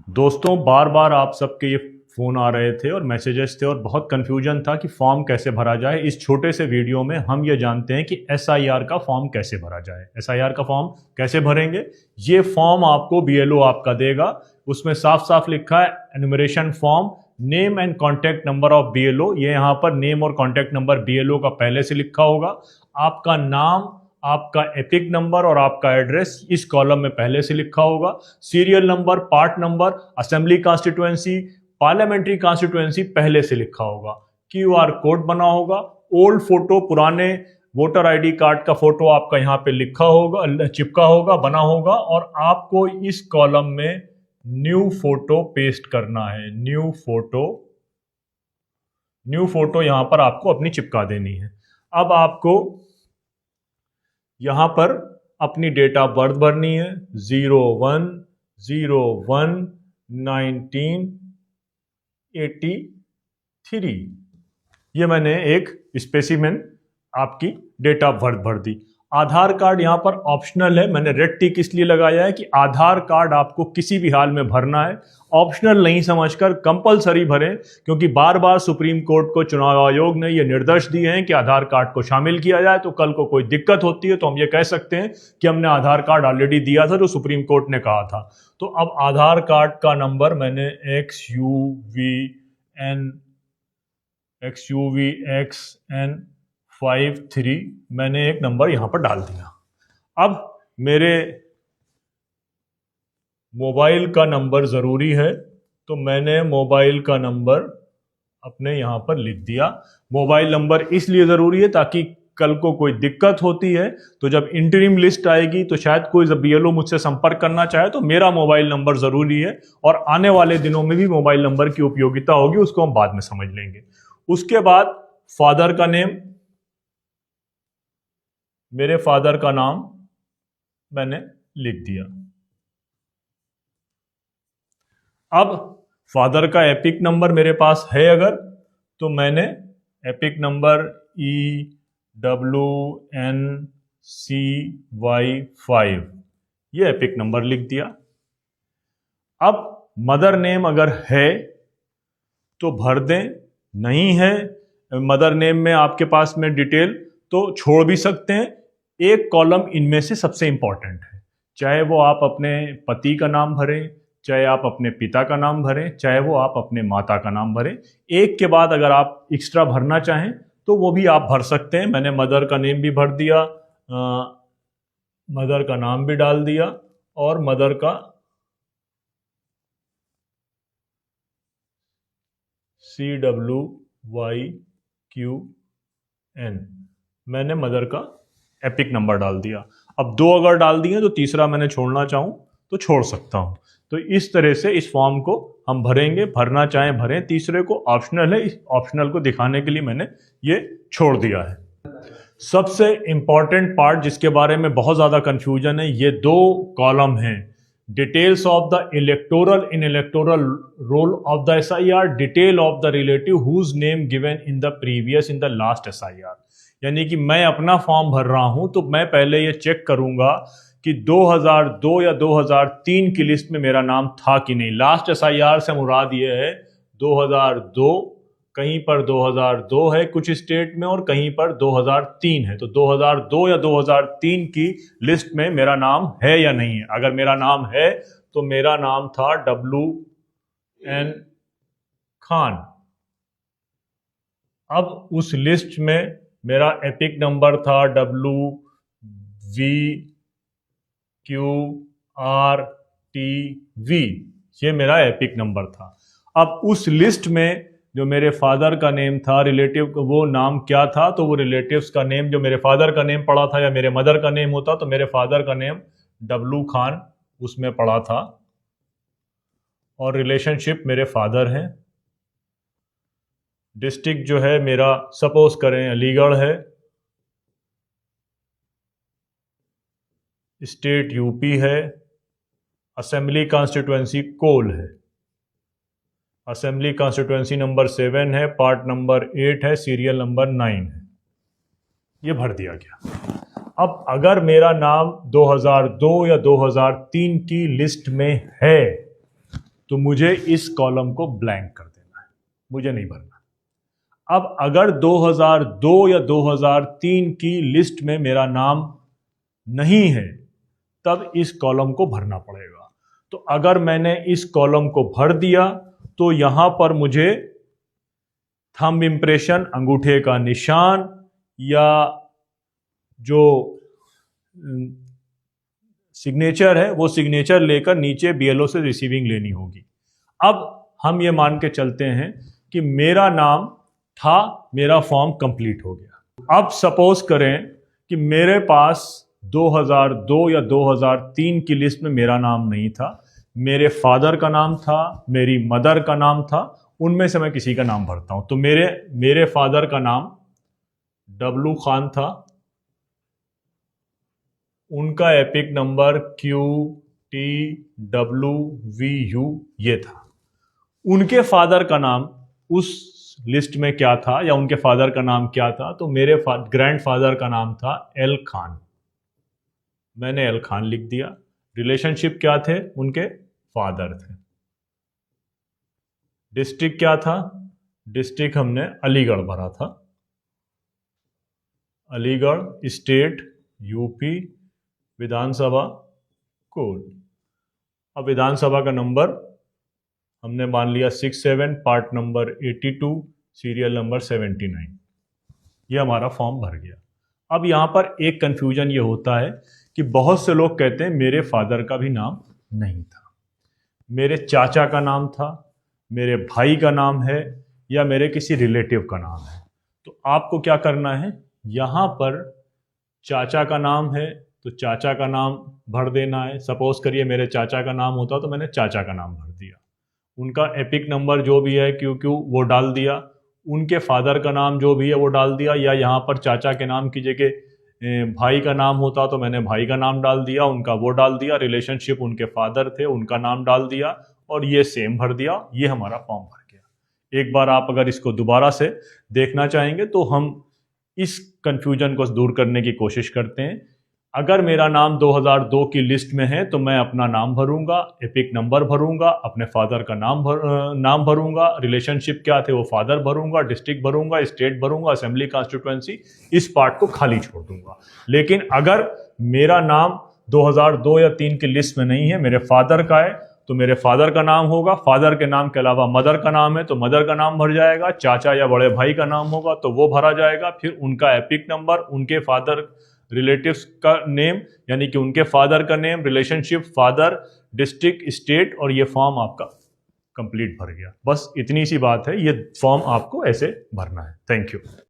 दोस्तों बार बार आप सबके ये फ़ोन आ रहे थे और मैसेजेस थे और बहुत कन्फ्यूजन था कि फॉर्म कैसे भरा जाए। इस छोटे से वीडियो में हम ये जानते हैं कि एसआईआर का फॉर्म कैसे भरा जाए। एसआईआर का फॉर्म कैसे भरेंगे? ये फॉर्म आपको बीएलओ आपका देगा। उसमें साफ साफ लिखा है enumeration form, name and contact number of BLO. ये यहाँ पर नेम और कॉन्टैक्ट नंबर बीएलओ का पहले से लिखा होगा। आपका नाम, आपका एपिक नंबर और आपका एड्रेस इस कॉलम में पहले से लिखा होगा। Serial number, part number, assembly constituency, parliamentary constituency पहले से लिखा होगा। क्यूआर कोड बना होगा। ओल्ड फोटो, पुराने वोटर आईडी कार्ड का फोटो आपका यहाँ पे लिखा होगा, चिपका होगा, बना होगा। और आपको इस कॉलम में न्यू फोटो पेस्ट करना है। न्यू फोटो यहां पर आपको अपनी चिपका देनी है। अब आपको यहां पर अपनी डेट ऑफ बर्थ भरनी है। 01/01/1983। ये मैंने एक स्पेसिमेन आपकी डेट ऑफ बर्थ भर दी। आधार कार्ड यहाँ पर ऑप्शनल है। मैंने रेड टिक इसलिए लगाया है कि आधार कार्ड आपको किसी भी हाल में भरना है। ऑप्शनल नहीं समझकर कंपलसरी भरें, क्योंकि बार बार सुप्रीम कोर्ट को चुनाव आयोग ने ये निर्देश दिए हैं कि आधार कार्ड को शामिल किया जाए। तो कल को कोई दिक्कत होती है तो हम ये कह सकते हैं कि हमने आधार कार्ड ऑलरेडी दिया था जो सुप्रीम कोर्ट ने कहा था। तो अब आधार कार्ड का नंबर मैंने XUVXN53 मैंने एक नंबर यहां पर डाल दिया। अब मेरे मोबाइल का नंबर ज़रूरी है, तो मैंने मोबाइल का नंबर अपने यहाँ पर लिख दिया। मोबाइल नंबर इसलिए ज़रूरी है ताकि कल को कोई दिक्कत होती है तो जब इंटरिम लिस्ट आएगी तो शायद कोई बीएलओ मुझसे संपर्क करना चाहे तो मेरा मोबाइल नंबर ज़रूरी है। और आने वाले दिनों में भी मोबाइल नंबर की उपयोगिता होगी, उसको हम बाद में समझ लेंगे। उसके बाद फादर का नेम, मेरे फादर का नाम मैंने लिख दिया। अब फादर का एपिक नंबर मेरे पास है अगर, तो मैंने एपिक नंबर EWNCY5 ये एपिक नंबर लिख दिया। अब मदर नेम अगर है तो भर दें, नहीं है मदर नेम में आपके पास में डिटेल तो छोड़ भी सकते हैं। एक कॉलम इनमें से सबसे इंपॉर्टेंट है, चाहे वो आप अपने पति का नाम भरें, चाहे आप अपने पिता का नाम भरें, चाहे वो आप अपने माता का नाम भरें। एक के बाद अगर आप एक्स्ट्रा भरना चाहें तो वो भी आप भर सकते हैं। मैंने मदर का नेम भी भर दिया, मदर का नाम भी डाल दिया और मदर का CWYQN मैंने मदर का एपिक नंबर डाल दिया। अब दो अगर डाल दिए तो तीसरा मैंने छोड़ना चाहूं तो छोड़ सकता हूं। तो इस तरह से इस फॉर्म को हम भरेंगे, भरना चाहें भरें। तीसरे को ऑप्शनल है, इस ऑप्शनल को दिखाने के लिए मैंने ये छोड़ दिया है। सबसे इंपॉर्टेंट पार्ट जिसके बारे में बहुत ज्यादा कंफ्यूजन है, ये दो कॉलम हैं। Details of the electoral in electoral roll of the SIR, detail of the relative whose name given in the previous in the last SIR। यानी कि मैं अपना फॉर्म भर रहा हूं तो मैं पहले ये चेक करूंगा कि 2002 या 2003 की लिस्ट में मेरा नाम था कि नहीं। लास्ट SIR से मुराद ये है 2002, कहीं पर 2002 है कुछ स्टेट में और कहीं पर 2003 है। तो 2002 या 2003 की लिस्ट में मेरा नाम है या नहीं है। अगर मेरा नाम है तो मेरा नाम था WN खान। अब उस लिस्ट में मेरा एपिक नंबर था WVQRTV, ये मेरा एपिक नंबर था। अब उस लिस्ट में जो मेरे फादर का नेम था, रिलेटिव वो नाम क्या था, तो वो रिलेटिव्स का नेम जो मेरे फादर का नेम पड़ा था या मेरे मदर का नेम होता तो मेरे फादर का नेम W खान उसमें पड़ा था और रिलेशनशिप मेरे फादर हैं। डिस्ट्रिक्ट जो है मेरा सपोज करें अलीगढ़ है, स्टेट यूपी है, असेंबली कॉन्स्टिट्यूएंसी कोल है, असेंबली कॉन्स्टिट्यूएंसी नंबर 7 है, पार्ट नंबर 8 है, सीरियल नंबर 9 है। ये भर दिया गया। अब अगर मेरा नाम 2002 या 2003 की लिस्ट में है तो मुझे इस कॉलम को ब्लैंक कर देना है, मुझे नहीं भरना। अब अगर 2002 या 2003 की लिस्ट में मेरा नाम नहीं है तब इस कॉलम को भरना पड़ेगा। तो अगर मैंने इस कॉलम को भर दिया तो यहां पर मुझे थंब इंप्रेशन, अंगूठे का निशान, या जो सिग्नेचर है वो सिग्नेचर लेकर नीचे बीएलओ से रिसीविंग लेनी होगी। अब हम ये मान के चलते हैं कि मेरा नाम था, मेरा फॉर्म कंप्लीट हो गया। अब सपोज करें कि मेरे पास 2002 या 2003 की लिस्ट में मेरा नाम नहीं था, मेरे फादर का नाम था, मेरी मदर का नाम था, उनमें से मैं किसी का नाम भरता हूं। तो मेरे फादर का नाम डब्लू खान था, उनका एपिक नंबर QTWVU ये था। उनके फादर का नाम उस लिस्ट में क्या था, या उनके फादर का नाम क्या था, तो मेरे ग्रैंडफादर का नाम था एल खान, मैंने एल खान लिख दिया। रिलेशनशिप क्या थे, उनके फादर थे। डिस्ट्रिक्ट क्या था, डिस्ट्रिक्ट हमने अलीगढ़ भरा था, अलीगढ़ स्टेट यूपी, विधानसभा कोड। अब विधानसभा का नंबर हमने मान लिया 67, पार्ट नंबर 82, सीरियल नंबर 79। ये हमारा फॉर्म भर गया। अब यहाँ पर एक कंफ्यूजन ये होता है कि बहुत से लोग कहते हैं मेरे फादर का भी नाम नहीं था, मेरे चाचा का नाम था, मेरे भाई का नाम है, या मेरे किसी रिलेटिव का नाम है। तो आपको क्या करना है, यहाँ पर चाचा का नाम है तो चाचा का नाम भर देना है। सपोज करिए मेरे चाचा का नाम होता तो मैंने चाचा का नाम भर दिया, उनका एपिक नंबर जो भी है QQ वो डाल दिया, उनके फादर का नाम जो भी है वो डाल दिया, या यहाँ पर चाचा के नाम की जगह भाई का नाम होता तो मैंने भाई का नाम डाल दिया, उनका वो डाल दिया, रिलेशनशिप उनके फादर थे उनका नाम डाल दिया, और ये सेम भर दिया। ये हमारा फॉर्म भर गया। एक बार आप अगर इसको दोबारा से देखना चाहेंगे तो हम इस कंफ्यूजन को दूर करने की कोशिश करते हैं। अगर मेरा नाम 2002 की लिस्ट में है तो मैं अपना नाम भरूंगा, एपिक नंबर भरूंगा, अपने फादर का नाम भरूंगा, रिलेशनशिप क्या थे वो फादर भरूंगा, डिस्ट्रिक्ट भरूंगा, स्टेट भरूंगा, असेंबली कॉन्स्टिट्यूएंसी, इस पार्ट को खाली छोड़ दूंगा। लेकिन अगर मेरा नाम 2002 या 3 की लिस्ट में नहीं है, मेरे फादर का है, तो मेरे फादर का नाम होगा, फादर के नाम के अलावा मदर का नाम है तो मदर का नाम भर जाएगा, चाचा या बड़े भाई का नाम होगा तो वो भरा जाएगा, फिर उनका एपिक नंबर, उनके फादर रिलेटिव्स का नेम, यानी कि उनके फादर का name, relationship, father, district, state, और ये फॉर्म आपका कंप्लीट भर गया। बस इतनी सी बात है, ये फॉर्म आपको ऐसे भरना है। Thank you.